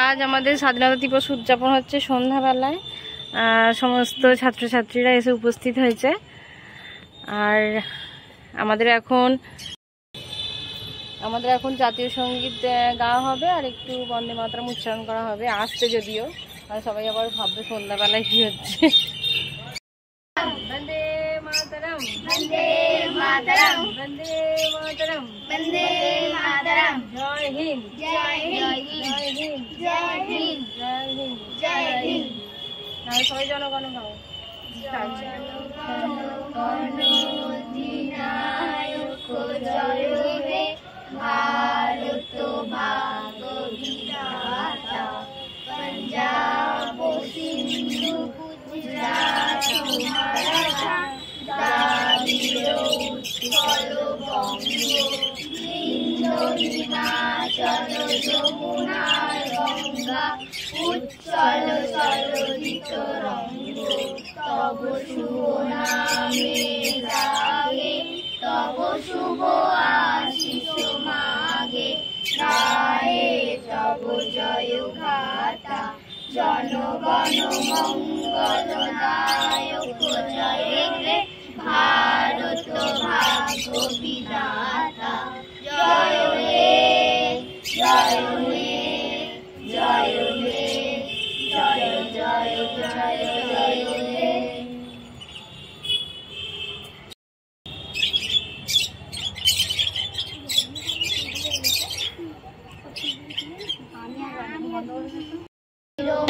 আজ আমাদের স্বাধীনতা দিবস উদযাপন হচ্ছে সন্ধ্যাবেলায়। সমস্ত ছাত্রছাত্রীরা এসে উপস্থিত হয়েছে। আর আমাদের এখন জাতীয় সঙ্গীত গাওয়া হবে আর একটু বন্দে মাতরম উচ্চারণ করা হবে, আসতে যদিও, আর সবাই আবার ভাববে সন্ধ্যাবেলায় কি হচ্ছে। বন্দে মাতরম, বন্দে মাতরম, বন্দে মাতরম, বন্দে মাতরম। জয় হিন্দ, জয় হিন্দ, জয় হিন্দ, জয় হিন্দ, জয় হিন্দ, জয় হিন্দ। না সবাই জনগণ গাও। ভারত ভাগ্য বিধাতা, পঞ্জাব সিন্ধু গুজরাট মারাঠা, দ্রাবিড় উৎকল বঙ্গ, সিন্ধু হিমাচল যমুনা গঙ্গা, উচ্ছল সরজিত রঙ্গ, তব শুভ নামে জাগে, তব শুভ আশিস মাগে, গায়ে তব জয় গাথা, জনগণ মঙ্গল দায়ক জয় হে, ভারত ভাগ্য বিধাতা। জয় হে, জয় হে, জয় হে, জয় জয় জয় জয় হে।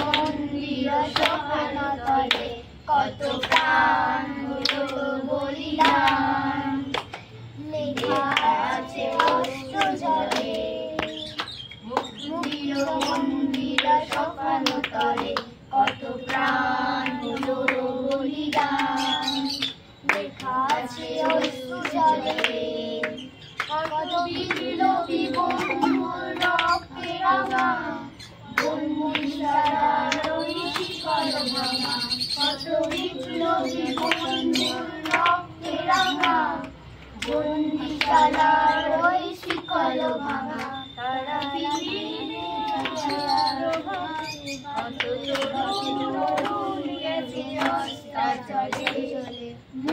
মন্দির সখান তলে কত প্রাণ হলো বলিদান, লেখা আছে অশ্রু জলে। মন্দির সখান তলে কত প্রাণ হলো বলিদান, লেখা আছে অশ্রু জলে। কত বিপ্লবী বন্ধুর রক্তে রাঙা, কত বিপ্লবী বন্ধুর রক্তে রাঙা, বন্দিশালার ওই শিকল ভাঙা, তারা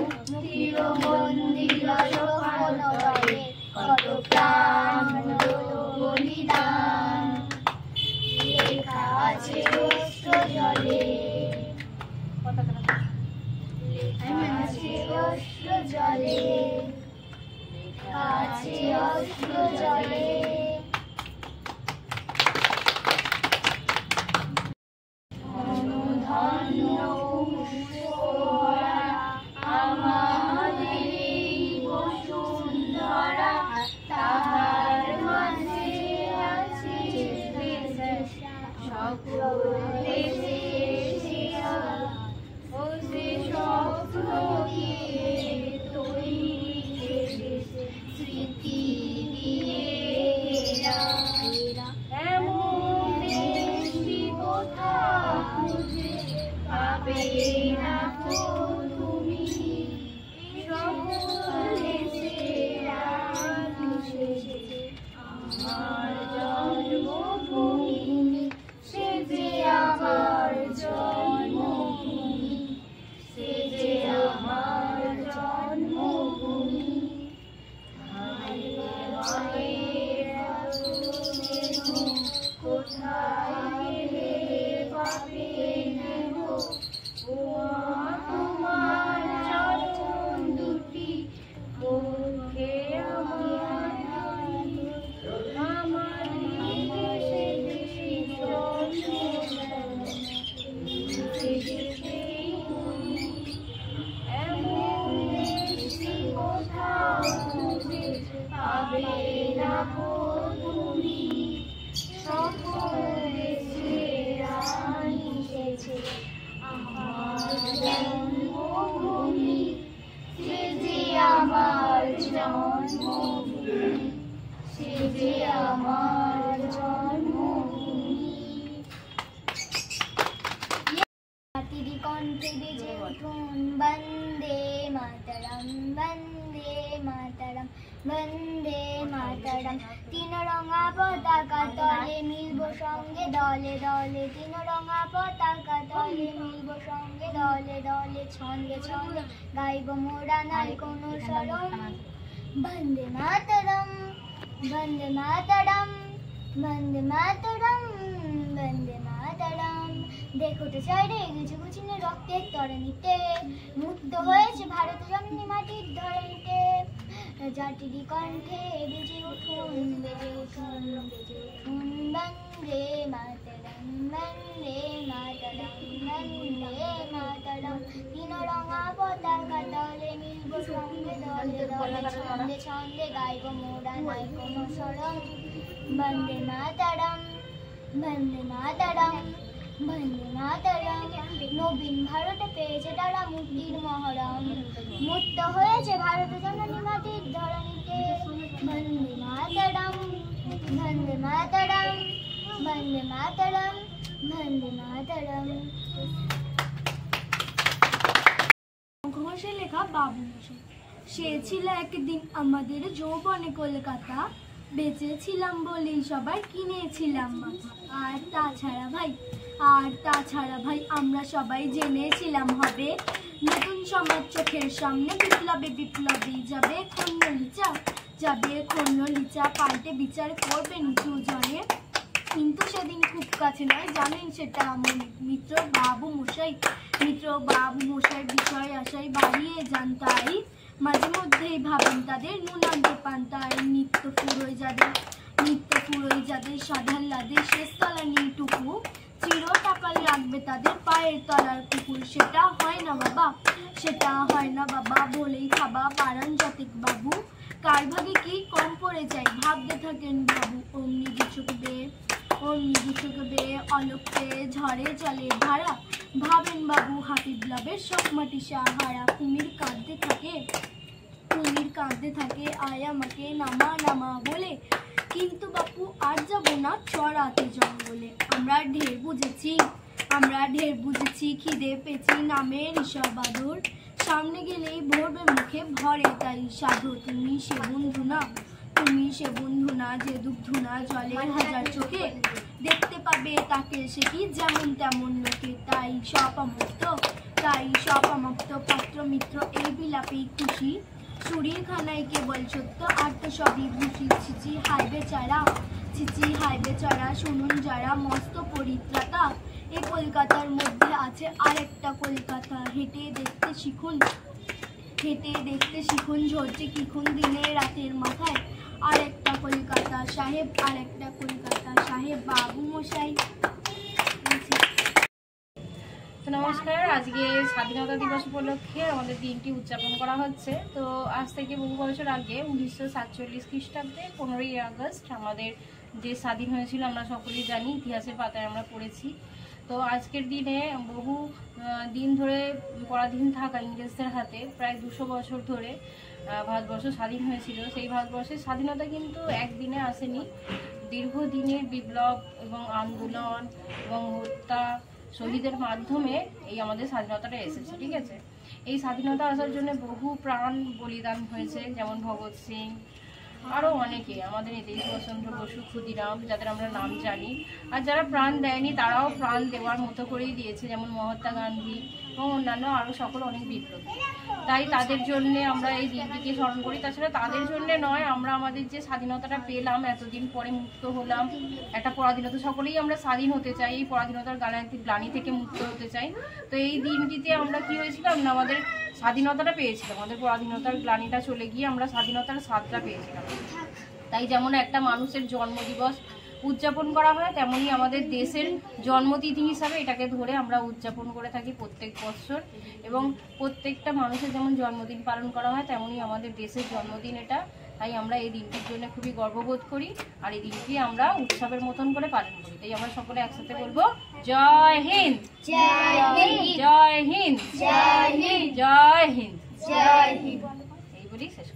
মুক্তির মন্দির সখান তলে কত প্রাণ হলো বলিদান, লেখা আছে অশ্রু জলে, লেখা আছে অশ্রু জলে, লেখা আছে অশ্রু জলে। ধন্য আমাদের বসুন্ধরা, তাহার মাঝে আছে সকল দেশের সেরা, ও সে স্বপ্নকে তৈরি স্মৃতি দিয়ে ঘেরা, এমন দেশটি কোথাও খুঁজে পাবে না কো তুমি, সকল দেশের আমার জন্মভূমি, সে যে আমার জন্মভূমি, সে যে আমার জন্মভূমি। কোথায় গেলে পাবে নেব, ও তোমার চরণ দুটি, মুখে আমার আমার দেশে দেশে এমন দেশটি কোথাও খুঁজে পাবে না গো তুমি, সকল দেশে এসেছে আমার জন্মভূমি, সে যে আমার জন্মভূমি, সে যে আমার জন্মভূমি। জাতির কণ্ঠে বেজে উঠুন বন্দে মাতরম, বন্দে মাতরম, বন্দে মাতরম। তিন রঙা পতাকা তলে সঙ্গে দলে দলে তিন রঙা পতাকা তলে মিলব সঙ্গে দলে দলে ছন্দে ছন্দে গাইব মোরা নাই কোনো শরম বন্দে মাতরম বন্দে মাতরম বন্দে মাতরম বন্দে মাতরম। দেখো তো সাইডে কিছু কুচিনে রক্তের তরণীতে মুক্ত হয়েছে ভারত জননী মাটির ধরণীতে জাতির কণ্ঠে বেজে উঠুন বেজে উঠুন বেজে উঠুন বন্দে মাতরম বন্দে মাতরম বন্দে মাতরম। তিন রঙা পতাকা তলে মিলব সঙ্গে দলে দলে ছন্দে ছন্দে গাইব মোরা নাই কোনো শরম বন্দে মাতরম বন্দে মাতরম বন্দে মাতরম। নবীন ভারতে পেয়েছে তারা মুক্তির মহরম মুক্ত হয়েছে ভারত জননী মাটির ধরণীতে বন্দে মাতরম বন্দে মাতরম বন্দে মাতরম বন্দে মাতরম। ঘোষের লেখা বাবু মশাই। সে ছিল একদিন আমাদের যৌবনে কলকাতা, বেঁচেছিলাম বলেই সবাই কিনেছিলাম মাথা। আর তাছাড়া ভাই আমরা সবাই জেনেছিলাম হবে নতুন সমাজ চোখের সামনে বিপ্লবে বিপ্লবী যাবে খন্ডলিচা পাল্টে বিচার করবে নিচু জনে। কিন্তু সেদিন খুব কাছে নয় জানেন সেটা মিত্র বাবু মশাই বিষয় আশায় বাড়িয়ে যান তাই মাঝে মধ্যেই ভাবেন তাদের নুনান্তে পান তাই নিত্য ফুরোয় যাদের সাধারণ লাদে শেষ তলা নিটুকু চির টাকাল লাগবে তাদের পায়ের তলার কুকুর। সেটা হয় না বাবা বলেই খাবা পারান জাতিক বাবু কার ভাগে কি কম পড়ে যায় ভাবতে থাকেন বাবু। অমনি দুচোখে বেয়ে অলক্ষে ঝড়ে চলে ধারা ভাবেন বাবু হাতি ব্লাবের সব মাটি সাহারা। কুমির কাঁদতে থাকে আয় আমাকে নামা বলে, কিন্তু বাপু আর যাব না চড়াতে জঙ্গলে। আমরা ঢের বুঝেছি খিদে পেয়েছি নামের ঈশা বাদর, সামনে গেলেই ভরবে মুখে ভরে তাই সাধু। তুমি সে বন্ধু না যে দুগ্ধুনা জলের হাজার চোখে দেখতে পাবে তাকে সে কি যেমন তেমন লোকে। তাই সব অমুক্ত পাত্র মিত্র এই বিলাপেই খুশি, চুরির খানায় কেবল সত্য আর তো সবই ভুষি। ছিচি হাই বেচারা শুনুন যারা মস্ত পরিত্রাতা, এই কলকাতার মধ্যে আছে আরেকটা কলকাতা। হেঁটে দেখতে শিখুন ঝরছে কিখুন দিনে রাতের মাথায় আরেকটা কলকাতা সাহেব বাবু মশাই। তো নমস্কার, আজকে স্বাধীনতা দিবস উপলক্ষে আমাদের দিনটি উদযাপন করা হচ্ছে। তো আজ থেকে বহু বছর আগে 1947 খ্রিস্টাব্দে 15ই আগস্ট আমাদের যে স্বাধীন হয়েছিল আমরা সকলেই জানি, ইতিহাসের পাতায় আমরা পড়েছি। তো আজকের দিনে বহু দিন ধরে পরাধীন থাকা ইংরেজদের হাতে প্রায় 200 বছর ধরে ভারতবর্ষ স্বাধীন হয়েছিল। সেই ভারতবর্ষের স্বাধীনতা কিন্তু একদিনে আসেনি, দীর্ঘদিনের বিপ্লব এবং আন্দোলন এবং হত্যা শহীদের মাধ্যমে এই আমাদের স্বাধীনতাটা এসেছে। ঠিক আছে, এই স্বাধীনতা আসার জন্য বহু প্রাণ বলিদান হয়েছে, যেমন ভগৎ সিং, আরও অনেকে, আমাদের নেতাজি সুভাষচন্দ্র বসু, ক্ষুদিরাম, যাদের আমরা নাম জানি। আর যারা প্রাণ দেয়নি তারাও প্রাণ দেওয়ার মতো করেই দিয়েছে, যেমন মহাত্মা গান্ধী এবং অন্যান্য আরও সকল অনেক বিপ্লবী। তাই তাদের জন্য আমরা এই দিনটিকে স্মরণ করি। তাছাড়া তাদের জন্য নয়, আমরা আমাদের যে স্বাধীনতাটা পেলাম, এতদিন পরে মুক্ত হলাম, একটা পরাধীনতা, সকলেই আমরা স্বাধীন হতে চাই, এই পরাধীনতার গ্লানি থেকে মুক্ত হতে চাই। তো এই দিনটিতে আমরা কি হয়েছিলাম না, আমাদের স্বাধীনতাটা পেয়েছিলাম, আমাদের পরাধীনতার গ্লানিটা চলে গিয়ে আমরা স্বাধীনতার স্বাদটা পেয়েছিলাম। তাই যেমন একটা মানুষের জন্মদিবস উদযাপন করা হয়, তেমনি আমাদের দেশের জন্মতিথি হিসাবে এটাকে ধরে আমরা উদযাপন করে থাকি প্রত্যেক বছর। এবং প্রত্যেকটা মানুষের যেমন জন্মদিন পালন করা হয়, তেমনি আমাদের দেশের জন্মদিন এটা। তাই আমরা এই দিনটির জন্য খুবই গর্ববোধ করি, আর এই দিনটি আমরা উৎসবের মতন করে পালন করি। তাই আমরা সকলে একসাথে বলবো জয় হিন্দ, জয় হিন্দ, জয় হিন্দ, জয় হিন্দ, জয় হিন্দ, জয় হিন্দ, এই বলি শেষ।